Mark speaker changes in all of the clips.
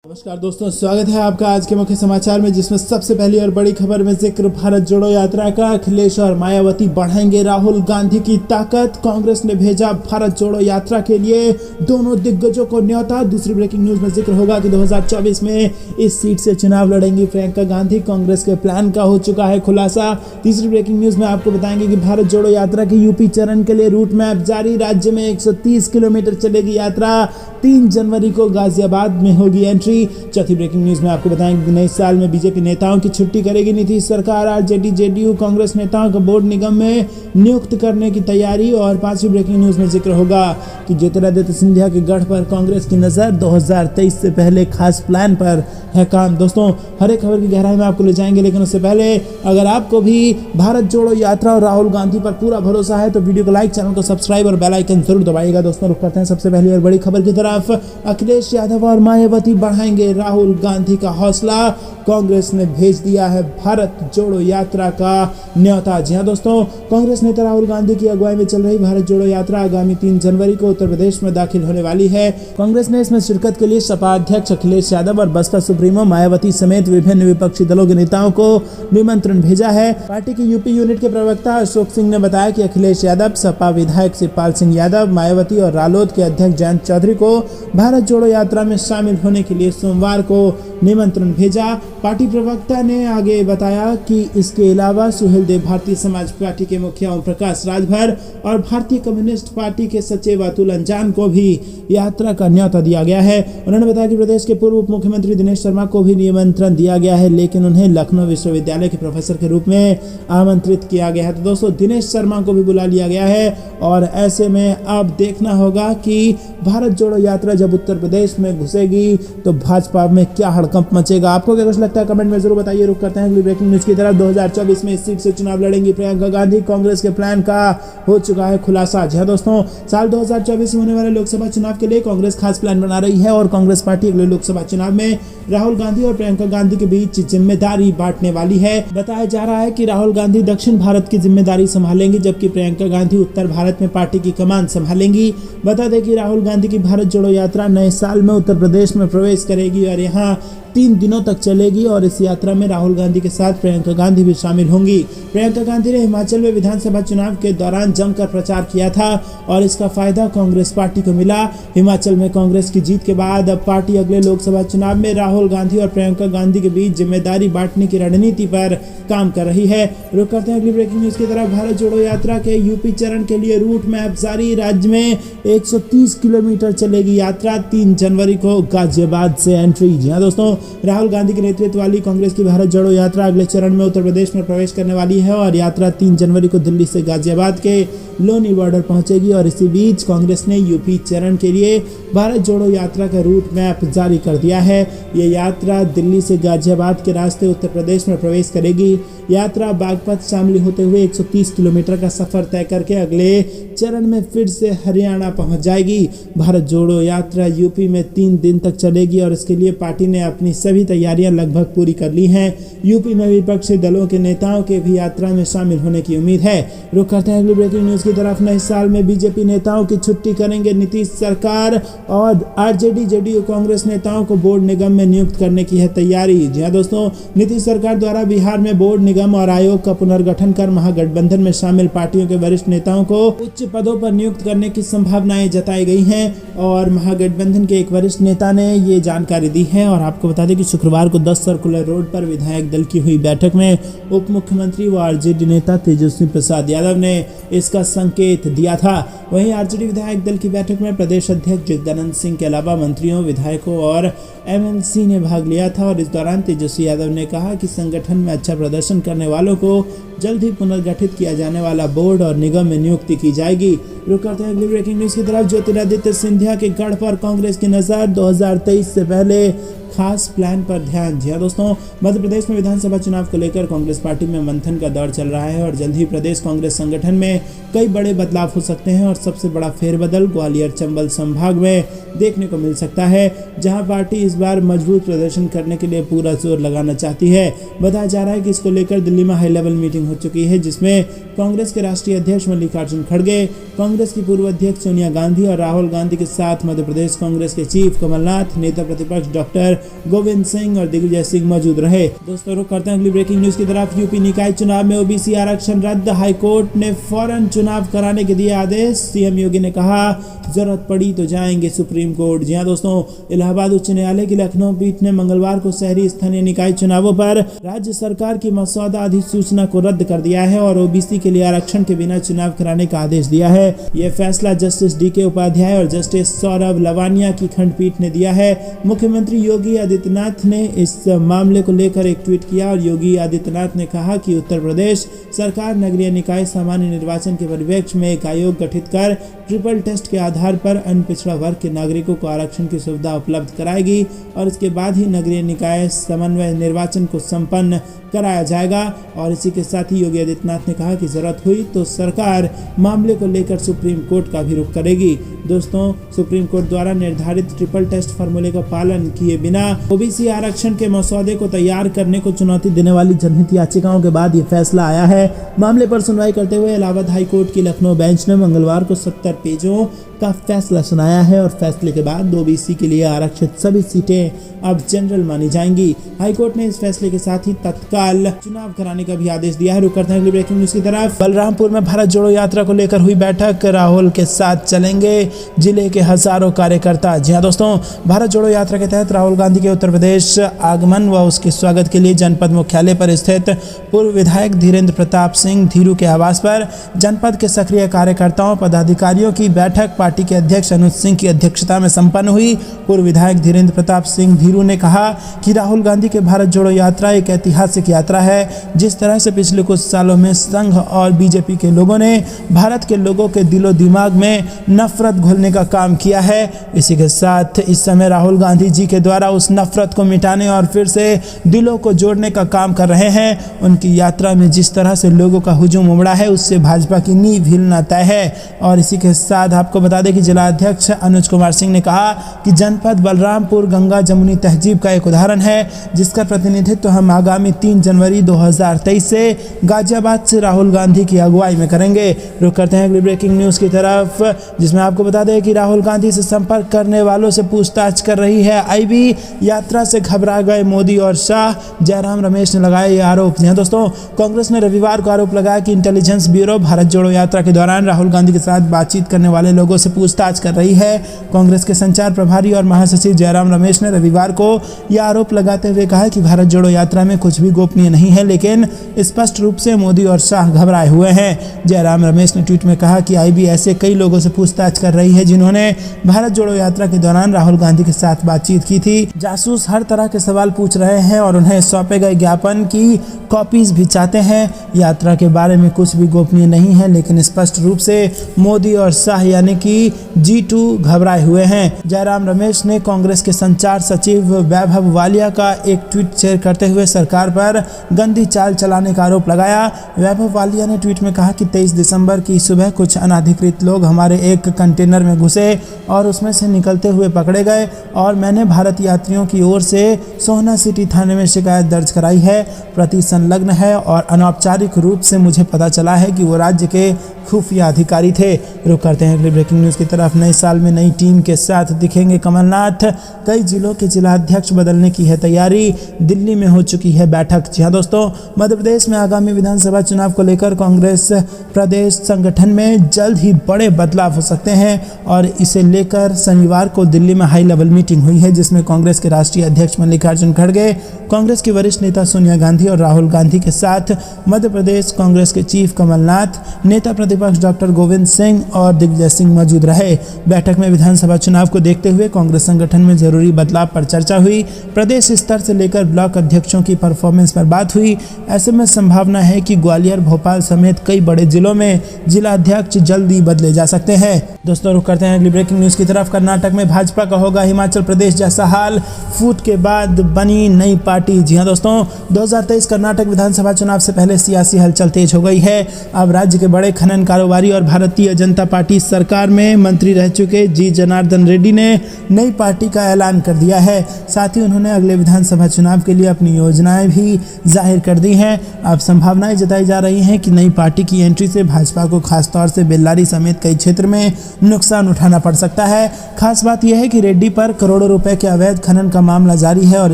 Speaker 1: नमस्कार दोस्तों, स्वागत है आपका आज के मुख्य समाचार में, जिसमें सबसे पहली और बड़ी खबर में जिक्र भारत जोड़ो यात्रा का। अखिलेश और मायावती बढ़ाएंगे राहुल गांधी की ताकत। कांग्रेस ने भेजा भारत जोड़ो यात्रा के लिए दोनों दिग्गजों को न्योता। दूसरी ब्रेकिंग न्यूज में जिक्र होगा कि 2024 में इस सीट से चुनाव लड़ेंगी प्रियंका गांधी। कांग्रेस के प्लान का हो चुका है खुलासा। तीसरी ब्रेकिंग न्यूज में आपको बताएंगे कि भारत जोड़ो यात्रा की यूपी चरण के लिए रूट मैप जारी। राज्य में 130 किलोमीटर चलेगी यात्रा। 3 जनवरी को गाजियाबाद में होगी एंट्री। चौथी ब्रेकिंग न्यूज में आपको बताएंगे कि नए साल में बीजेपी नेताओं की छुट्टी करेगी नीतीश सरकार। आरजेडी जेडीयू कांग्रेस नेताओं को बोर्ड निगम में नियुक्त करने की तैयारी। और पांचवी ब्रेकिंग न्यूज में जिक्र होगा कि ज्योतिरादित्य सिंधिया के गढ़ पर कांग्रेस की नजर। 2023 से पहले खास प्लान पर है काम। दोस्तों, हर एक खबर की गहराई में आपको ले जाएंगे, लेकिन उससे पहले अगर आपको भी भारत जोड़ो यात्रा और राहुल गांधी पर पूरा भरोसा है तो वीडियो को लाइक, चैनल को सब्सक्राइब और बेल आइकन जरूर दबाइएगा। दोस्तों, रुक करते हैं सबसे पहली और बड़ी खबर की तरफ। अखिलेश यादव और मायावती बढ़ाएंगे राहुल गांधी का हौसला। कांग्रेस ने भेज दिया है भारत जोड़ो यात्रा का न्योता। जी हां दोस्तों, कांग्रेस नेता राहुल गांधी की अगुवाई में चल रही भारत जोड़ो यात्रा आगामी 3 जनवरी को उत्तर प्रदेश में दाखिल होने वाली है। कांग्रेस ने इसमें शिरकत के लिए सपा अध्यक्ष अखिलेश यादव और बसपा सुप्रीमो मायावती समेत विभिन्न विपक्षी दलों के नेताओं को निमंत्रण भेजा है। पार्टी की यूपी यूनिट के प्रवक्ता अशोक सिंह ने बताया कि अखिलेश यादव, सपा विधायक शिवपाल सिंह यादव, मायावती और रालोद के अध्यक्ष जयंत चौधरी को भारत जोड़ो यात्रा में शामिल होने के लिए सोमवार को निमंत्रण भेजा। पार्टी प्रवक्ता ने आगे बताया कि इसके अलावा सुहेल देव भारतीय समाज पार्टी के मुखिया ओम प्रकाश राजभर और भारतीय कम्युनिस्ट पार्टी के सचिव अतुल अंजान को भी यात्रा का न्योता दिया गया है। उन्होंने बताया कि प्रदेश के पूर्व उप मुख्यमंत्री दिनेश शर्मा को भी निमंत्रण दिया गया है, लेकिन उन्हें लखनऊ विश्वविद्यालय के प्रोफेसर के रूप में आमंत्रित किया गया है। तो दोस्तों, दिनेश शर्मा को भी बुला लिया गया है। और ऐसे में अब देखना होगा कि भारत जोड़ो यात्रा जब उत्तर प्रदेश में घुसेगी तो भाजपा में क्या हड़कंप मचेगा। आपको क्या कुछ लगता है कमेंट में जरूर बताइए। रुक करते हैं अगली ब्रेकिंग न्यूज की तरफ। 2024 में इस सीट से चुनाव लड़ेंगी प्रियंका गांधी। कांग्रेस के प्लान का हो चुका है खुलासा। जी हां दोस्तों, साल 2024 में होने वाले लोकसभा चुनाव के लिए कांग्रेस खास प्लान बना रही है और कांग्रेस पार्टी अगले लोकसभा चुनाव में राहुल गांधी और प्रियंका गांधी के बीच जिम्मेदारी बांटने वाली है। बताया जा रहा है कि राहुल गांधी दक्षिण भारत की जिम्मेदारी संभालेंगी, जबकि प्रियंका गांधी उत्तर भारत में पार्टी की कमान संभालेंगी। बता दें कि राहुल गांधी की भारत जोड़ो यात्रा नए साल में उत्तर प्रदेश में प्रवेश करेगी और यहाँ 3 दिनों तक चलेगी। और इस यात्रा में राहुल गांधी के साथ प्रियंका गांधी भी शामिल होंगी। प्रियंका गांधी ने हिमाचल में विधानसभा चुनाव के दौरान जमकर प्रचार किया था और इसका फायदा कांग्रेस पार्टी को मिला। हिमाचल में कांग्रेस की जीत के बाद अब पार्टी अगले लोकसभा चुनाव में राहुल गांधी और प्रियंका गांधी के बीच जिम्मेदारी बांटने की रणनीति पर काम कर रही है। रुक करते हैं अगली ब्रेकिंग न्यूज की तरफ। भारत जोड़ो यात्रा के यूपी चरण के लिए रूट मैप जारी। राज्य में 130 किलोमीटर चलेगी यात्रा। 3 जनवरी को गाजियाबाद से एंट्री। जी हाँ दोस्तों, राहुल गांधी के नेतृत्व वाली कांग्रेस की भारत जोड़ो यात्रा अगले चरण में उत्तर प्रदेश में प्रवेश करने वाली है और यात्रा 3 जनवरी को दिल्ली से गाजियाबाद के लोनी बॉर्डर पहुंचेगी। और इसी बीच कांग्रेस ने यूपी चरण के लिए भारत जोड़ो यात्रा का रूट मैप जारी कर दिया है। ये यात्रा दिल्ली से गाजियाबाद के रास्ते उत्तर प्रदेश में प्रवेश करेगी। यात्रा बागपत शामिल होते हुए 130 किलोमीटर का सफर तय करके अगले चरण में फिर से हरियाणा पहुंच जाएगी। भारत जोड़ो यात्रा यूपी में 3 दिन तक चलेगी और इसके लिए पार्टी ने अपनी सभी तैयारियां लगभग पूरी कर ली हैं। यूपी में विपक्षी दलों के नेताओं के भी यात्रा में शामिल होने की उम्मीद है। रुक करते हैं अगली ब्रेकिंग न्यूज की तरफ। नए साल में बीजेपी नेताओं की छुट्टी करेंगे नीतीश सरकार और आरजेडी जेडीयू कांग्रेस नेताओं को बोर्ड निगम में नियुक्त करने की है तैयारी। जी हां दोस्तों, नीतीश सरकार द्वारा बिहार में बोर्ड निगम और आयोग का पुनर्गठन कर महागठबंधन में शामिल पार्टियों के वरिष्ठ नेताओं को उच्च पदों पर नियुक्त करने की संभावनाएं जताई गई हैं। और महागठबंधन के एक वरिष्ठ नेता ने ये जानकारी दी है। और आपको बता दें कि शुक्रवार को 10 सर्कुलर रोड पर विधायक दल की हुई बैठक में उप मुख्यमंत्री व आरजेडी नेता तेजस्वी प्रसाद यादव ने इसका संकेत दिया था। वहीं आरजेडी विधायक दल की बैठक में प्रदेश अध्यक्ष जगदानंद सिंह के अलावा मंत्रियों, विधायकों और एमएलसी ने भाग लिया था। और इस दौरान तेजस्वी यादव ने कहा कि संगठन में अच्छा प्रदर्शन करने वालों को जल्द ही पुनर्गठित किया जाने वाला बोर्ड और निगम में नियुक्ति की जाएगी। रुक करते हैं अगली ब्रेकिंग न्यूज की तरफ। ज्योतिरादित्य सिंधिया के गढ़ पर कांग्रेस की नजर। 2023 से पहले खास प्लान पर ध्यान। जी हां दोस्तों, मध्य प्रदेश में विधानसभा चुनाव को लेकर कांग्रेस पार्टी में मंथन का दौर चल रहा है और जल्द ही प्रदेश कांग्रेस संगठन में कई बड़े बदलाव हो सकते हैं। और सबसे बड़ा फेरबदल ग्वालियर चंबल संभाग में देखने को मिल सकता है, जहां पार्टी इस बार मजबूत प्रदर्शन करने के लिए पूरा जोर लगाना चाहती है। बताया जा रहा है कि इसको लेकर दिल्ली में हाई लेवल मीटिंग हो चुकी है, जिसमें कांग्रेस के राष्ट्रीय अध्यक्ष मल्लिकार्जुन खड़गे, कांग्रेस की पूर्व अध्यक्ष सोनिया गांधी और राहुल गांधी के साथ मध्य प्रदेश कांग्रेस के चीफ कमलनाथ, नेता प्रतिपक्ष डॉक्टर गोविंद सिंह और दिग्विजय सिंह मौजूद रहे। दोस्तों रुक करते हैं अगली ब्रेकिंग न्यूज की तरफ। यूपी निकाय चुनाव में ओबीसी आरक्षण रद्द, हाईकोर्ट ने फौरन चुनाव कराने के दिए आदेश। सीएम योगी ने कहा जरूरत पड़ी तो जाएंगे सुप्रीम कोर्ट। जी हां दोस्तों, इलाहाबाद उच्च न्यायालय की लखनऊ पीठ ने मंगलवार को शहरी स्थानीय निकाय चुनावों पर राज्य सरकार की मसौदा अधिसूचना को रद्द कर दिया है और ओबीसी के लिए आरक्षण के बिना चुनाव कराने का आदेश दिया है। यह फैसला जस्टिस डीके उपाध्याय और जस्टिस सौरभ लवानिया की खंडपीठ ने दिया है। मुख्यमंत्री योगी आदित्यनाथ ने इस मामले को लेकर एक ट्वीट किया और योगी आदित्यनाथ ने कहा कि उत्तर प्रदेश सरकार नगरीय निकाय सामान्य निर्वाचन के परिप्रेक्ष्य में एक आयोग गठित कर ट्रिपल टेस्ट के आधार पर अन्य पिछड़ा वर्ग के नागरिकों को आरक्षण की सुविधा उपलब्ध कराएगी और इसके बाद ही नगरीय निकाय समन्वय निर्वाचन को संपन्न कराया जाएगा। और इसी के साथ ही योगी आदित्यनाथ ने कहा कि जरूरत हुई तो सरकार मामले को लेकर सुप्रीम कोर्ट का भी रुख करेगी। दोस्तों, सुप्रीम कोर्ट द्वारा निर्धारित ट्रिपल टेस्ट फार्मूले का पालन किए बिना ओबीसी आरक्षण के मसौदे को तैयार करने को चुनौती देने वाली जनहित याचिकाओं के बाद ये फैसला आया है। मामले पर सुनवाई करते हुए इलाहाबाद हाईकोर्ट की लखनऊ बेंच ने मंगलवार को 70 पेजों का फैसला सुनाया है और फैसले के बाद ओबीसी के लिए आरक्षित सभी सीटें अब जनरल मानी जाएंगी। हाईकोर्ट ने इस फैसले के साथ ही तत्काल चुनाव कराने का भी आदेश दिया है। रुक करते हैं अगली ब्रेकिंग न्यूज की तरफ। बलरामपुर में भारत जोड़ो यात्रा को लेकर हुई बैठक, राहुल के साथ चलेंगे जिले के हजारों कार्यकर्ता। जी हां दोस्तों, भारत जोड़ो यात्रा के तहत राहुल गांधी के उत्तर प्रदेश आगमन व उसके स्वागत के लिए जनपद मुख्यालय पर स्थित पूर्व विधायक धीरेन्द्र प्रताप सिंह धीरू के आवास पर जनपद के सक्रिय कार्यकर्ताओं पदाधिकारियों की बैठक पार्टी के अध्यक्ष अनुज सिंह की अध्यक्षता में संपन्न हुई। पूर्व विधायक धीरेन्द्र प्रताप सिंह धीरू ने कहा कि राहुल गांधी के भारत जोड़ो यात्रा एक ऐतिहासिक यात्रा है। जिस तरह से पिछले कुछ सालों में संघ और बीजेपी के लोगों ने भारत के लोगों के दिलो दिमाग में नफरत घोलने का काम किया है, इसी के साथ इस समय राहुल गांधी जी के द्वारा उस नफरत को मिटाने और फिर से दिलों को जोड़ने का काम कर रहे हैं। उनकी यात्रा में जिस तरह से लोगों का हुजूम उमड़ा है उससे भाजपा की नींव हिलना तय है। और इसी के साथ आपको बता दें कि जिला अध्यक्ष अनुज कुमार सिंह ने कहा कि जनपद बलरामपुर गंगा जमुनी तहजीब का एक उदाहरण है जिसका प्रतिनिधित्व हम आगामी 3 जनवरी 2023 से गाजियाबाद से राहुल गांधी की अगुवाई में करेंगे। रुक करते हैं अगली ब्रेकिंग न्यूज की तरफ, जिसमें आपको बता दें कि राहुल गांधी से संपर्क करने वालों से पूछताछ कर रही है आईबी। यात्रा से घबरा गए मोदी और शाह, जयराम रमेश ने लगाया ये आरोप। जी दोस्तों, कांग्रेस ने रविवार को आरोप लगाया कि इंटेलिजेंस ब्यूरो भारत जोड़ो यात्रा के दौरान राहुल गांधी के साथ बातचीत करने वाले लोगों से पूछताछ कर रही है। कांग्रेस के संचार प्रभारी और महासचिव जयराम रमेश ने रविवार को यह आरोप लगाते हुए कहा कि भारत जोड़ो यात्रा में कुछ भी गोपनीय नहीं है, लेकिन स्पष्ट रूप से मोदी और शाह घबराए हुए हैं। जयराम रमेश ने ट्वीट में कहा कि आईबी ऐसे कई लोगों से पूछताछ कर रही है जिन्होंने भारत जोड़ो यात्रा के दौरान राहुल गांधी के साथ बातचीत की थी। जासूस हर तरह के सवाल पूछ रहे हैं और उन्हें सौंपे गए ज्ञापन की कॉपीज भी चाहते हैं। यात्रा के बारे में कुछ भी गोपनीय नहीं है, लेकिन स्पष्ट रूप से मोदी और शाह यानी कि G2 घबराए हुए हैं। जयराम रमेश ने कांग्रेस के संचार सचिव वैभव वालिया का एक ट्वीट शेयर करते हुए सरकार पर गंदी चाल चलाने का आरोप लगाया। वैभव वालिया ने ट्वीट में कहा कि 23 दिसंबर की सुबह कुछ अनाधिकृत लोग हमारे एक कंटेनर में घुसे और उसमें से निकलते हुए पकड़े गए और मैंने भारत यात्रियों की ओर से सोहना सिटी थाने में शिकायत दर्ज कराई है। प्रति संलग्न है और अनौपचारिक रूप से मुझे पता चला है कि वो राज्य के खुफिया अधिकारी थे। रुक करते हैं अगली ब्रेकिंग न्यूज की तरफ। नए साल में नई टीम के साथ दिखेंगे कमलनाथ, कई जिलों के जिला अध्यक्ष बदलने की है तैयारी, दिल्ली में हो चुकी है बैठक। जी हाँ दोस्तों, मध्य प्रदेश में आगामी विधानसभा चुनाव को लेकर कांग्रेस प्रदेश संगठन में जल्द ही बड़े बदलाव हो सकते हैं और इसे लेकर शनिवार को दिल्ली में हाई लेवल मीटिंग हुई है, जिसमें कांग्रेस के राष्ट्रीय अध्यक्ष मल्लिकार्जुन खड़गे, कांग्रेस की वरिष्ठ नेता सोनिया गांधी और राहुल गांधी के साथ मध्य प्रदेश कांग्रेस के चीफ कमलनाथ, नेता प्रतिपक्ष डॉक्टर गोविंद सिंह और दिग्विजय सिंह मौजूद रहे। बैठक में विधानसभा चुनाव को देखते हुए कांग्रेस संगठन में जरूरी बदलाव पर चर्चा हुई। प्रदेश स्तर से लेकर ब्लॉक अध्यक्षों की परफॉर्मेंस पर बात हुई। ऐसे में संभावना है कि ग्वालियर, भोपाल समेत कई बड़े जिलों में जिला अध्यक्ष जल्दी बदले जा सकते हैं। दोस्तों रुक करते हैं अगली ब्रेकिंग न्यूज़ की तरफ। कर्नाटक में भाजपा का होगा हिमाचल प्रदेश जैसा हाल, फूट के बाद बनी नई पार्टी। जी हां दोस्तों, 2023 कर्नाटक विधानसभा चुनाव से पहले सियासी हलचल तेज हो गई है। अब राज्य के बड़े खनन कारोबारी और भारतीय जनता पार्टी सरकार में मंत्री रह चुके जी जनार्दन रेड्डी ने नई पार्टी का ऐलान कर दिया है। साथ ही उन्होंने अगले विधानसभा चुनाव के लिए अपनी योजनाएं भी जाहिर कर दी हैं। अब संभावनाएं जताई जा रही हैं कि नई पार्टी की एंट्री से भाजपा को खासतौर से बेल्लारी समेत कई क्षेत्र में नुकसान उठाना पड़ सकता है। खास बात यह है कि रेड्डी पर करोड़ों रुपए के अवैध खनन का मामला जारी है और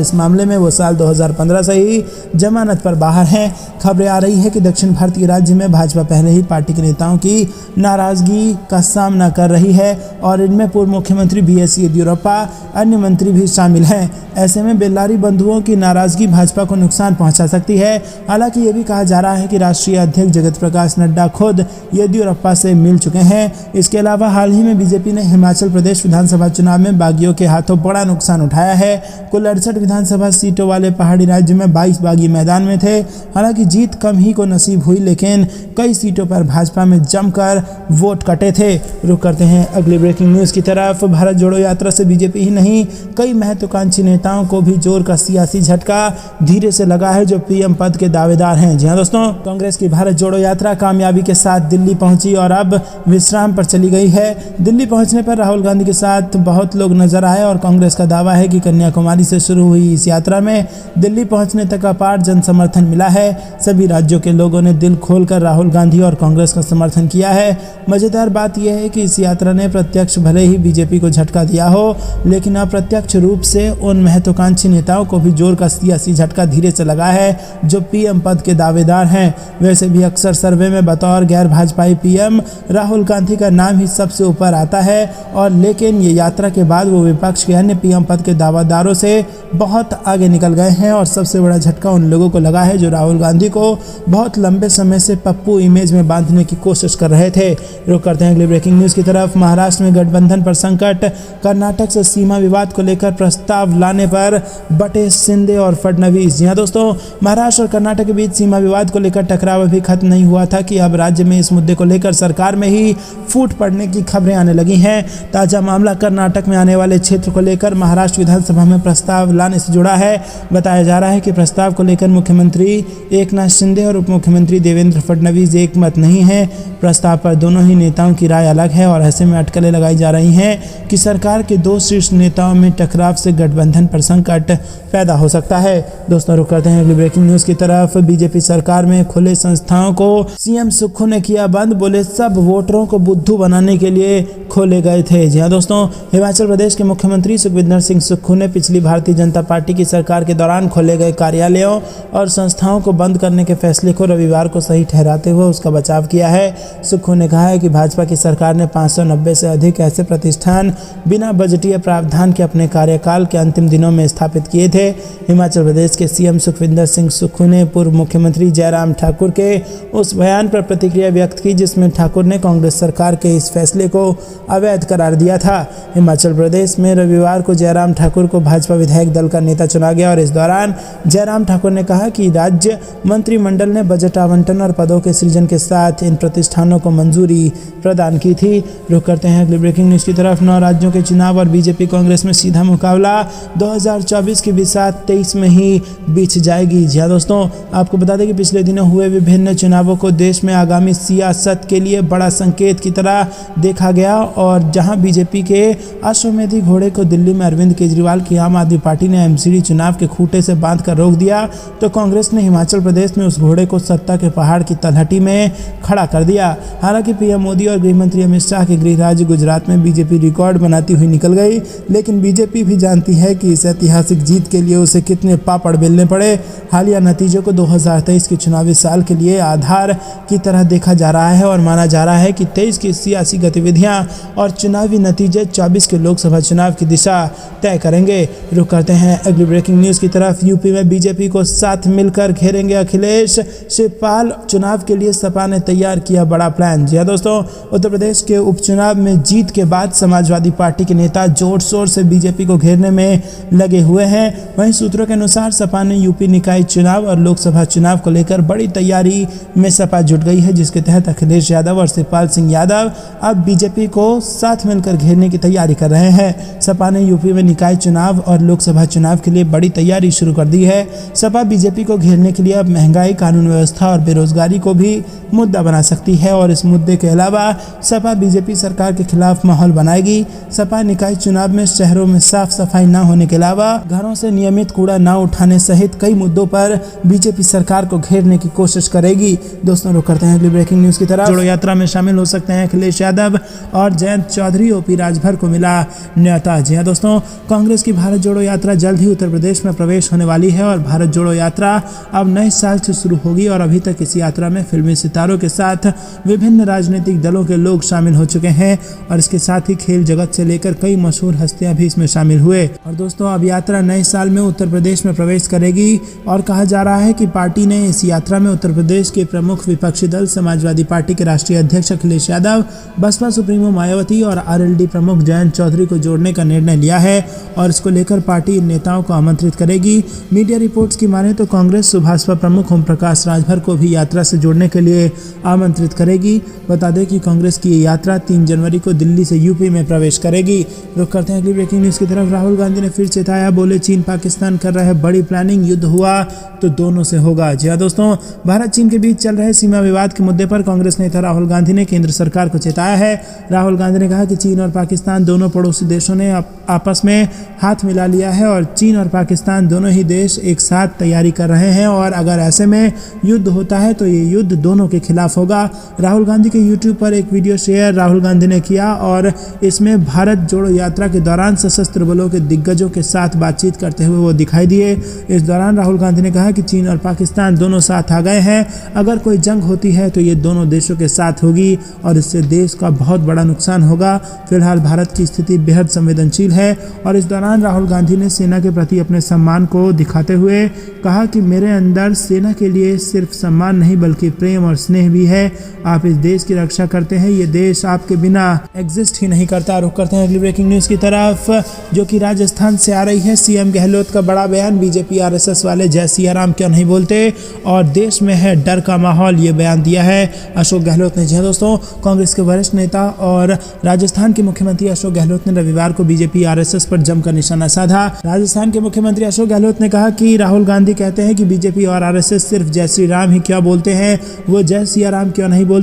Speaker 1: इस मामले में वो साल 2015 से ही जमानत पर बाहर हैं। खबरें आ रही है कि दक्षिण भारतीय राज्य में भाजपा पहले ही पार्टी के नेताओं की नाराजगी का सामना कर रही है और इनमें पूर्व मुख्यमंत्री BS येदियुरप्पा, अन्य मंत्री भी शामिल हैं। ऐसे में बेल्लारी बंधुओं की नाराजगी भाजपा को नुकसान पहुंचा सकती है। हालांकि ये भी कहा जा रहा है कि राष्ट्रीय अध्यक्ष जगत प्रकाश नड्डा खुद येदियुरप्पा से मिल चुके हैं। इसके अलावा हाल ही में बीजेपी ने हिमाचल प्रदेश विधानसभा चुनाव में बागियों के हाथों बड़ा नुकसान उठाया है। कुल 68 विधानसभा सीटों वाले पहाड़ी राज्य में 22 बागी मैदान में थे। हालांकि जीत कम ही को नसीब हुई, लेकिन कई सीटों पर भाजपा में जमकर वोट कटे थे। रुक करते हैं अगली ब्रेकिंग न्यूज़ की तरफ। भारत जोड़ो यात्रा से बीजेपी ही नहीं, कई महत्वाकांक्षी नेताओं को भी जोर का सियासी झटका धीरे से लगा है जो PM पद के दावेदार हैं। जी हाँ दोस्तों, कांग्रेस की भारत जोड़ो यात्रा कामयाबी के साथ दिल्ली पहुंची और अब विश्राम पर चली गई है। दिल्ली पहुंचने पर राहुल गांधी के साथ बहुत लोग नजर आए और कांग्रेस का दावा है कि कन्याकुमारी से शुरू हुई इस यात्रा में दिल्ली पहुंचने तक अपार जन समर्थन मिला है। सभी राज्यों के लोगों ने दिल खोलकर राहुल गांधी और कांग्रेस का समर्थन किया है। मजेदार बात यह है कि इस यात्रा ने प्रत्यक्ष भले ही बीजेपी को झटका दिया हो, लेकिन अप्रत्यक्ष रूप से उन महत्वाकांक्षी नेताओं को भी जोर का सियासी झटका धीरे से लगा है जो PM पद के दावेदार हैं। वैसे भी अक्सर सर्वे में बतौर गैर भाजपाई PM राहुल गांधी का नाम ही सबसे ऊपर आता है और लेकिन ये यात्रा के बाद वो विपक्ष के अन्य PM पद के दावेदारों से बहुत आगे निकल गए हैं और सबसे बड़ा झटका उन लोगों को लगा है जो राहुल गांधी को बहुत लंबे समय से पप्पू इमेज में बांधने की कोशिश कर रहे थे। रुक करते हैं अगली ब्रेकिंग न्यूज़ की तरफ। महाराष्ट्र में गठबंधन पर संकट, कर्नाटक से सीमा विवाद को लेकर प्रस्ताव लाने पर बटे शिंदे और फडणवीस। जी हाँ दोस्तों, महाराष्ट्र और कर्नाटक के बीच सीमा विवाद को लेकर टकराव अभी खत्म नहीं हुआ था कि अब राज्य में इस मुद्दे को लेकर सरकार में ही फूट पड़ने की खबरें आने लगी हैं। ताजा मामला कर्नाटक में आने वाले क्षेत्र को लेकर महाराष्ट्र विधानसभा में प्रस्ताव लाने से जुड़ा है। बताया जा रहा है कि प्रस्ताव को लेकर मुख्यमंत्री एकनाथ शिंदे और उप मुख्यमंत्री देवेंद्र फडणवीस एक मत नहीं है। प्रस्ताव पर दोनों ही नेताओं की राय अलग है और ऐसे में अटकलें लगाई जा रही हैं कि सरकार के दो शीर्ष नेताओं में टकराव से गठबंधन पर संकट पैदा हो सकता है। दोस्तों रुक करते हैं अगली ब्रेकिंग न्यूज़ की तरफ। बीजेपी सरकार में खुले संस्थाओं को CM सुक्खू ने किया बंद, बोले सब वोटरों को बुद्धू बनाने के लिए खोले गए थे। जी हाँ दोस्तों, हिमाचल प्रदेश के मुख्यमंत्री सुखविंदर सिंह सुक्खू ने पिछली भारतीय जनता पार्टी की सरकार के दौरान खोले गए कार्यालयों और संस्थाओं को बंद करने के फैसले को रविवार को सही ठहराते हुए उसका बचाव किया है। सुक्खू ने कहा है कि भाजपा की सरकार ने 590 से अधिक ऐसे प्रतिष्ठान बिना बजटीय प्रावधान के अपने कार्यकाल के अंतिम दिनों में स्थापित किए थे। हिमाचल प्रदेश के CM सुखविंदर सिंह सुक्खू ने पूर्व मुख्यमंत्री जयराम ठाकुर के उस बयान पर प्रतिक्रिया व्यक्त की जिसमें ठाकुर ने कांग्रेस सरकार के इस फैसले को अवैध करार दिया था। हिमाचल प्रदेश में रविवार को जयराम ठाकुर को भाजपा विधायक दल का नेता चुना गया और इस दौरान जयराम ठाकुर ने कहा कि राज्य मंत्रिमंडल ने बजट आवंटन और पदों के सृजन के साथ इन प्रतिष्ठानों को मंजूरी प्रदान की थी। रुक करते हैं अगली ब्रेकिंग न्यूज़ की तरफ। 9 राज्यों के चुनाव और बीजेपी कांग्रेस में सीधा मुकाबला 2024 की बिसात 23 में ही बीत जाएगी। जी हाँ दोस्तों, आपको बता दें कि पिछले दिनों हुए विभिन्न चुनावों को देश में आगामी सियासत के लिए बड़ा संकेत की तरह देखा गया और जहां बीजेपी के अश्वमेधी घोड़े को दिल्ली में अरविंद केजरीवाल की आम आदमी पार्टी ने MCD चुनाव के खूंटे से बांधकर रोक दिया, तो कांग्रेस ने हिमाचल प्रदेश में उस घोड़े को सत्ता के पहाड़ की तलहटी में खड़ा कर दिया। हालांकि PM मोदी और गृह मंत्री अमित शाह के गृह राज्य गुजरात में बीजेपी रिकॉर्ड बनाती हुई निकल गई, लेकिन बीजेपी भी जानती है कि इस ऐतिहासिक जीत के लिए उसे कितने पापड़ बेलने पड़े। हालिया नतीजों को 2023 के चुनावी साल के लिए आधार की तरह देखा जा रहा है और माना जा रहा है कि 23 की सियासी गतिविधियां और चुनावी नतीजे 24 के लोकसभा चुनाव की दिशा तय करेंगे। रुक करते हैं अगली ब्रेकिंग न्यूज़ की तरफ। यूपी में बीजेपी को साथ मिलकर घेरेंगे अखिलेश, शिवपाल। चुनाव के लिए सपा ने तैयार किया बड़ा प्लान। जी हाँ दोस्तों, उत्तर प्रदेश के उपचुनाव में जीत के बाद समाजवादी पार्टी के नेता जोर शोर से बीजेपी को घेरने में लगे हुए हैं। वहीं सूत्रों के अनुसार सपा ने यूपी निकाय चुनाव और लोकसभा चुनाव को लेकर बड़ी तैयारी में सपा जुट गई है, जिसके तहत अखिलेश यादव और शिवपाल सिंह यादव अब बीजेपी को साथ मिलकर घेरने की तैयारी कर रहे हैं। सपा ने यूपी में निकाय चुनाव और लोकसभा चुनाव के लिए बड़ी तैयारी शुरू कर दी है। सपा बीजेपी को घेरने के लिए अब महंगाई, कानून व्यवस्था और बेरोजगारी को भी मुद्दा बना सकती है और इस मुद्दे के अलावा सपा बीजेपी सरकार के खिलाफ माहौल बनाएगी। सपा निकाय चुनाव में शहरों में साफ सफाई न होने के अलावा घरों से नियमित कूड़ा न उठाने सहित कई मुद्दों पर बीजेपी सरकार को घेरने की कोशिश करेगी। दोस्तों, रुक करते हैं अगली ब्रेकिंग न्यूज की तरफ। जोड़ो यात्रा में शामिल हो सकते हैं अखिलेश यादव और जयंत चौधरी। ओपी राजभर को मिला न्योता। जी हाँ दोस्तों, कांग्रेस की भारत जोड़ो यात्रा जल्द ही उत्तर प्रदेश में प्रवेश होने वाली है और भारत जोड़ो यात्रा अब नए साल से शुरू होगी और अभी तक इस यात्रा में फिल्मी सितारों के साथ विभिन्न राजनीतिक दलों के लोग शामिल हो चुके हैं और इसके साथ ही खेल जगत से लेकर कई मशहूर हस्तियां भी इसमें शामिल हुए। और दोस्तों, अब यात्रा नए साल में उत्तर प्रदेश में प्रवेश करेगी और कहा जा रहा है कि पार्टी ने इस यात्रा में उत्तर प्रदेश के प्रमुख विपक्षी दल समाजवादी पार्टी के राष्ट्रीय अध्यक्ष अखिलेश यादव, बसपा सुप्रीमो मायावती और आरएलडी प्रमुख जयंत चौधरी को जोड़ने का निर्णय लिया है और इसको लेकर पार्टी इन नेताओं को आमंत्रित करेगी। मीडिया रिपोर्ट्स की माने तो कांग्रेस सुभाषपा प्रमुख ओम प्रकाश राजभर को भी यात्रा से जोड़ने के लिए आमंत्रित करेगी। बता दें कि कांग्रेस की ये यात्रा 3 जनवरी को दिल्ली से यूपी में प्रवेश करेगी। रुक करते हैं अगली ब्रेकिंग न्यूज की तरफ। राहुल गांधी ने फिर चेताया, बोले चीन पाकिस्तान कर रहे हैं बड़ी प्लानिंग, युद्ध हुआ तो दोनों से होगा। जी हाँ दोस्तों, भारत चीन के बीच चल रहे सीमा विवाद के मुद्दे पर कांग्रेस नेता राहुल गांधी ने केंद्र सरकार को चेताया है। राहुल गांधी ने कहा कि चीन और पाकिस्तान दोनों पड़ोसी देशों ने आपस में हाथ मिला लिया है और चीन और पाकिस्तान दोनों ही देश एक साथ तैयारी कर रहे हैं और अगर ऐसे में युद्ध होता है तो ये युद्ध दोनों के खिलाफ होगा। राहुल गांधी के यूट्यूब पर एक वीडियो शेयर राहुल गांधी ने किया और इसमें भारत जोड़ो यात्रा के दौरान सशस्त्र बलों के दिग्गजों के साथ बातचीत करते हुए वो दिखाई दिए। इस दौरान राहुल गांधी ने कहा कि चीन और पाकिस्तान दोनों साथ आ गए हैं, अगर कोई जंग होती है तो ये दोनों देशों के साथ होगी और इससे देश का बहुत बड़ा नुकसान होगा। फिलहाल भारत की स्थिति बेहद संवेदनशील है और इस दौरान राहुल गांधी ने सेना के प्रति अपने सम्मान को दिखाते हुए कहा कि मेरे अंदर सेना के लिए सिर्फ सम्मान नहीं बल्कि प्रेम और स्नेह भी है। आप इस देश की रक्षा करते हैं, ये देश आपके बिना एग्जिस्ट ही नहीं करता। रुक करते हैं अगली ब्रेकिंग न्यूज की तरफ, जो कि राजस्थान से आ रही है। सीएम गहलोत का बड़ा बयान, बीजेपी आरएसएस वाले जय सिया राम क्यों नहीं बोलते और देश में है डर का माहौल, ये बयान दिया है अशोक गहलोत ने। जी दोस्तों, कांग्रेस के वरिष्ठ नेता और राजस्थान के मुख्यमंत्री अशोक गहलोत ने रविवार को बीजेपी आरएसएस पर जमकर निशाना साधा। राजस्थान के मुख्यमंत्री अशोक गहलोत ने कहा कि राहुल गांधी कहते हैं कि बीजेपी और आरएसएस सिर्फ जय श्री राम ही क्यों बोलते हैं, वो जय सिया राम क्यों नहीं बोलते।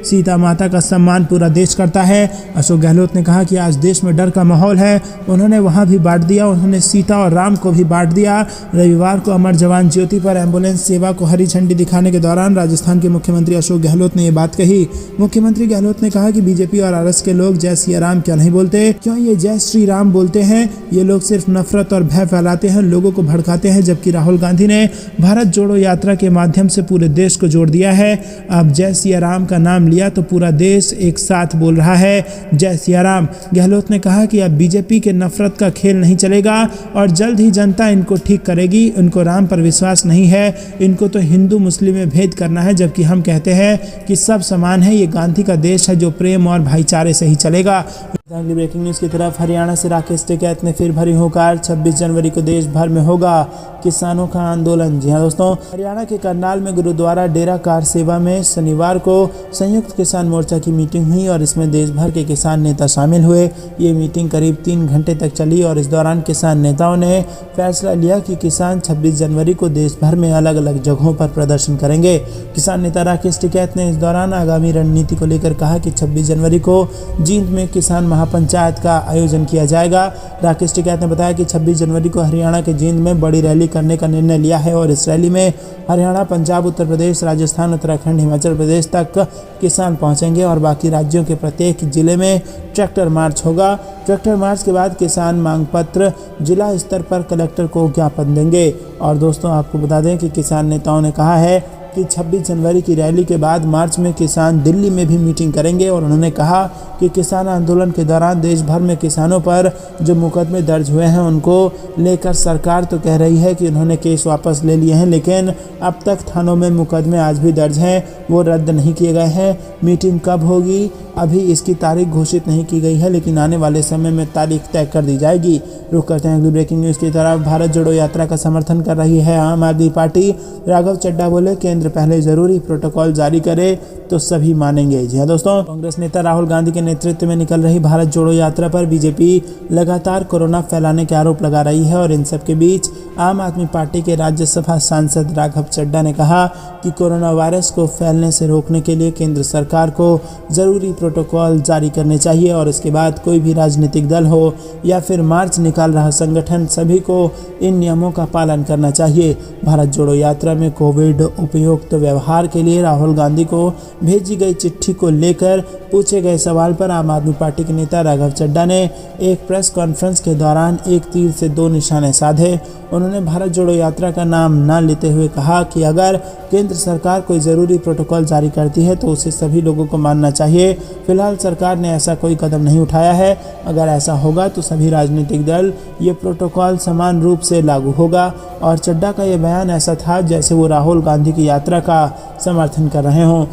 Speaker 1: सीता माता का सम्मान पूरा देश करता है। अशोक गहलोत ने कहा कि आज देश में डर का माहौल है, उन्होंने वहां भी बांट दिया, उन्होंने सीता और राम को भी बांट दिया। रविवार को अमर जवान ज्योति पर एम्बुलेंस सेवा को हरी झंडी दिखाने के दौरान राजस्थान के मुख्यमंत्री अशोक गहलोत ने ये बात कही। मुख्यमंत्री गहलोत ने कहा कि बीजेपी और आरएसएस के लोग जय सिया राम क्यों नहीं बोलते, क्यों ये जय श्री राम बोलते हैं। ये लोग सिर्फ नफरत और भय फैलाते हैं, लोगों को भड़काते हैं, जबकि राहुल गांधी ने भारत जोड़ो यात्रा के माध्यम से पूरे देश को जोड़ दिया है। अब जय सिया राम का नाम लिया तो पूरा देश एक साथ बोल रहा है जय सिया राम। गहलोत ने कहा कि अब बीजेपी के नफरत का खेल नहीं चलेगा और जल्द ही जनता इनको ठीक करेगी। इनको राम पर विश्वास नहीं है, इनको तो हिंदू मुस्लिम में भेद करना है, जबकि हम कहते हैं कि सब समान है। ये गांधी का देश है जो प्रेम और भाईचारे से ही चलेगा। अगली ब्रेकिंग न्यूज की तरफ, हरियाणा से राकेश टिकैत ने फिर भरी हुंकार, 26 जनवरी को देश भर में होगा किसानों का आंदोलन। जी हाँ दोस्तों, हरियाणा के करनाल में गुरुद्वारा डेरा कार सेवा में शनिवार को संयुक्त किसान मोर्चा की मीटिंग हुई और इसमें देश भर के किसान नेता शामिल हुए। ये मीटिंग करीब 3 घंटे तक चली और इस दौरान किसान नेताओं ने फैसला लिया कि किसान 26 जनवरी को देश भर में अलग अलग जगहों पर प्रदर्शन करेंगे। किसान नेता राकेश टिकैत ने इस दौरान आगामी रणनीति को लेकर कहा कि 26 जनवरी को जींद में किसान महापंचायत का आयोजन किया जाएगा। राकेश टिकैत ने बताया कि 26 जनवरी को हरियाणा के जींद में बड़ी रैली करने का निर्णय लिया है और इस रैली में हरियाणा, पंजाब, उत्तर प्रदेश, राजस्थान, उत्तराखंड, हिमाचल प्रदेश तक किसान पहुंचेंगे और बाकी राज्यों के प्रत्येक जिले में ट्रैक्टर मार्च होगा। ट्रैक्टर मार्च के बाद किसान मांग पत्र जिला स्तर पर कलेक्टर को ज्ञापन देंगे। और दोस्तों, आपको बता दें कि किसान नेताओं ने कहा है कि 26 जनवरी की रैली के बाद मार्च में किसान दिल्ली में भी मीटिंग करेंगे और उन्होंने कहा कि किसान आंदोलन के दौरान देश भर में किसानों पर जो मुकदमे दर्ज हुए हैं उनको लेकर सरकार तो कह रही है कि उन्होंने केस वापस ले लिए हैं, लेकिन अब तक थानों में मुकदमे आज भी दर्ज हैं, वो रद्द नहीं किए गए हैं। मीटिंग कब होगी अभी इसकी तारीख घोषित नहीं की गई है, लेकिन आने वाले समय में तारीख तय कर दी जाएगी। रुक करते हैं अगली ब्रेकिंग न्यूज़ की तरफ। भारत जोड़ो यात्रा का समर्थन कर रही है आम आदमी पार्टी। राघव चड्ढा बोले, केंद्र केंद्र पहले जरूरी प्रोटोकॉल जारी करे तो सभी मानेंगे। जी हाँ दोस्तों, कांग्रेस नेता राहुल गांधी के नेतृत्व में निकल रही भारत जोड़ो यात्रा पर बीजेपी लगातार कोरोना फैलाने के आरोप लगा रही है और इन सब के बीच आम आदमी पार्टी के राज्यसभा सांसद राघव चड्ढा ने कहा कि कोरोना वायरस को फैलने से रोकने के लिए केंद्र सरकार को जरूरी प्रोटोकॉल जारी करने चाहिए और इसके बाद कोई भी राजनीतिक दल हो या फिर मार्च निकाल रहा संगठन, सभी को इन नियमों का पालन करना चाहिए। भारत जोड़ो यात्रा में कोविड उपयुक्त व्यवहार के लिए राहुल गांधी को भेजी गई चिट्ठी को लेकर पूछे गए सवाल पर आम आदमी पार्टी के नेता राघव चड्ढा ने एक प्रेस कॉन्फ्रेंस के दौरान एक तीर से दो निशाने साधे। उन्होंने भारत जोड़ो यात्रा का नाम न लेते हुए कहा कि अगर केंद्र सरकार कोई ज़रूरी प्रोटोकॉल जारी करती है तो उसे सभी लोगों को मानना चाहिए। फिलहाल सरकार ने ऐसा कोई कदम नहीं उठाया है। अगर ऐसा होगा तो सभी राजनीतिक दल ये प्रोटोकॉल समान रूप से लागू होगा। और चड्ढा का ये बयान ऐसा था जैसे वो राहुल गांधी की यात्रा का समर्थन कर रहे हों।